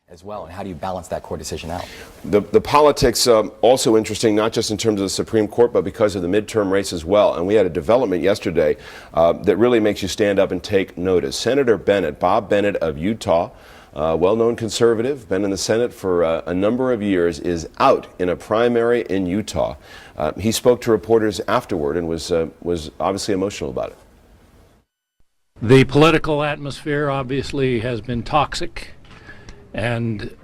as well, and how do you balance that court decision out? The politics also interesting, not just in terms of the Supreme Court, but because of the midterm race as well. And we had a development yesterday that really makes you stand up and take notice. Senator Bennett, Bob Bennett of Utah, well-known conservative, been in the Senate for a number of years, is out in a primary in Utah. He spoke to reporters afterward and was obviously emotional about it. The political atmosphere obviously has been toxic, and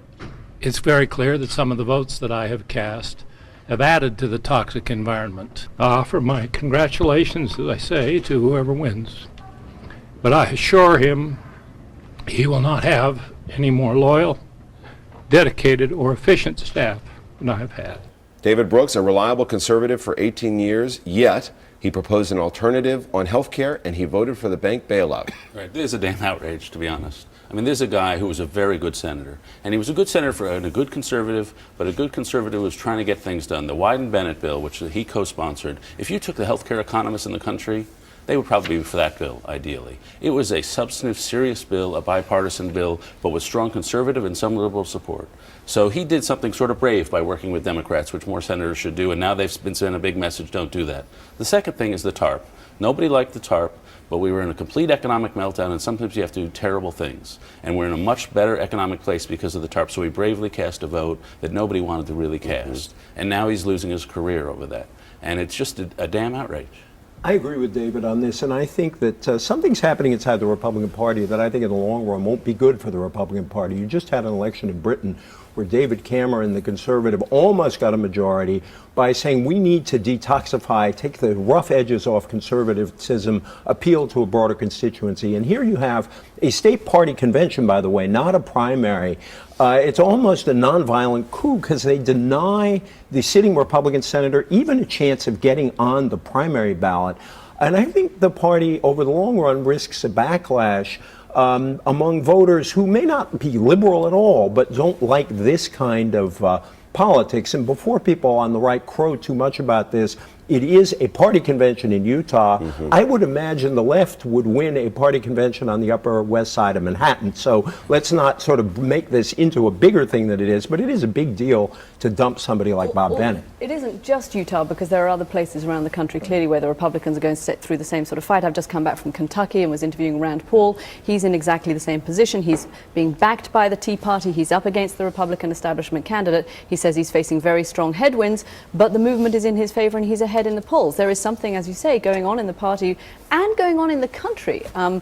it's very clear that some of the votes that I have cast have added to the toxic environment. I offer my congratulations, as I say, to whoever wins. But I assure him he will not have any more loyal, dedicated, or efficient staff than I have had. David Brooks, a reliable conservative for 18 years, yet he proposed an alternative on health care, and he voted for the bank bailout. Right. This is a damn outrage, to be honest. I mean, there's a guy who was a very good senator, and he was a good senator and a good conservative, but a good conservative who was trying to get things done. The Wyden-Bennett bill, which he co-sponsored, if you took the healthcare economists in the country, they would probably be for that bill, ideally. It was a substantive, serious bill, a bipartisan bill, but with strong conservative and some liberal support. So he did something sort of brave by working with Democrats, which more senators should do, and now they've been sending a big message, don't do that. The second thing is the TARP. Nobody liked the TARP, but we were in a complete economic meltdown, and sometimes you have to do terrible things. And we're in a much better economic place because of the TARP, so he bravely cast a vote that nobody wanted to really cast. And now he's losing his career over that. And it's just a damn outrage. I agree with David on this, and I think that something's happening inside the Republican Party that I think in the long run won't be good for the Republican Party. You just had an election in Britain where David Cameron, the conservative, almost got a majority by saying we need to detoxify, take the rough edges off conservatism, appeal to a broader constituency. And here you have a state party convention, by the way, not a primary. It's almost a nonviolent coup because they deny the sitting Republican senator even a chance of getting on the primary ballot. And I think the party, over the long run, risks a backlash among voters who may not be liberal at all, but don't like this kind of politics. And before people on the right crow too much about this, it is a party convention in Utah. I would imagine the left would win a party convention on the Upper West Side of Manhattan. So let's not sort of make this into a bigger thing than it is, but it is a big deal to dump somebody like Bob Bennett. It isn't just Utah, because there are other places around the country clearly where the Republicans are going to sit through the same sort of fight. I've just come back from Kentucky and was interviewing Rand Paul. He's in exactly the same position. He's being backed by the Tea Party. He's up against the Republican establishment candidate. He says he's facing very strong headwinds, but the movement is in his favor and he's ahead in the polls. There is something, as you say, going on in the party and going on in the country of,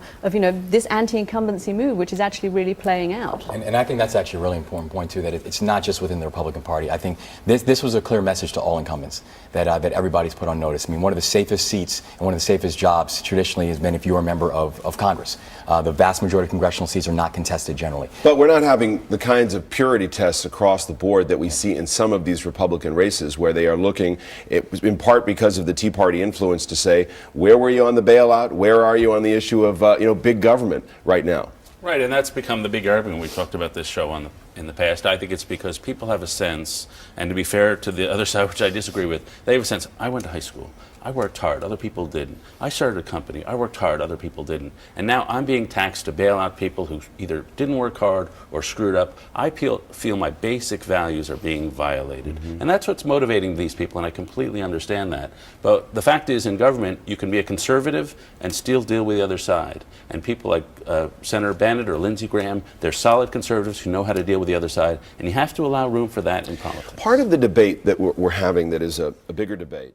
this anti-incumbency move, which is actually really playing out. And I think that's actually a really important point, too, that it's not just within the Republican Party. I think this was a clear message to all incumbents that everybody's put on notice. I mean, one of the safest seats and one of the safest jobs traditionally has been if you are a member of Congress. The vast majority of congressional seats are not contested generally. But we're not having the kinds of purity tests across the board that we see in some of these Republican races, where they are looking, in part because of the Tea Party influence, to say, where were you on the bailout? Where are you on the issue of big government right now? Right, and that's become the big argument. We talked about this show in the past. I think it's because people have a sense, and to be fair to the other side, which I disagree with, they have a sense, I went to high school. I worked hard, other people didn't. I started a company, I worked hard, other people didn't. And now I'm being taxed to bail out people who either didn't work hard or screwed up. I feel my basic values are being violated. And that's what's motivating these people, and I completely understand that. But the fact is, in government, you can be a conservative and still deal with the other side. And people like Senator Bennett or Lindsey Graham, they're solid conservatives who know how to deal with the other side, and you have to allow room for that in politics. Part of the debate that we're having that is a bigger debate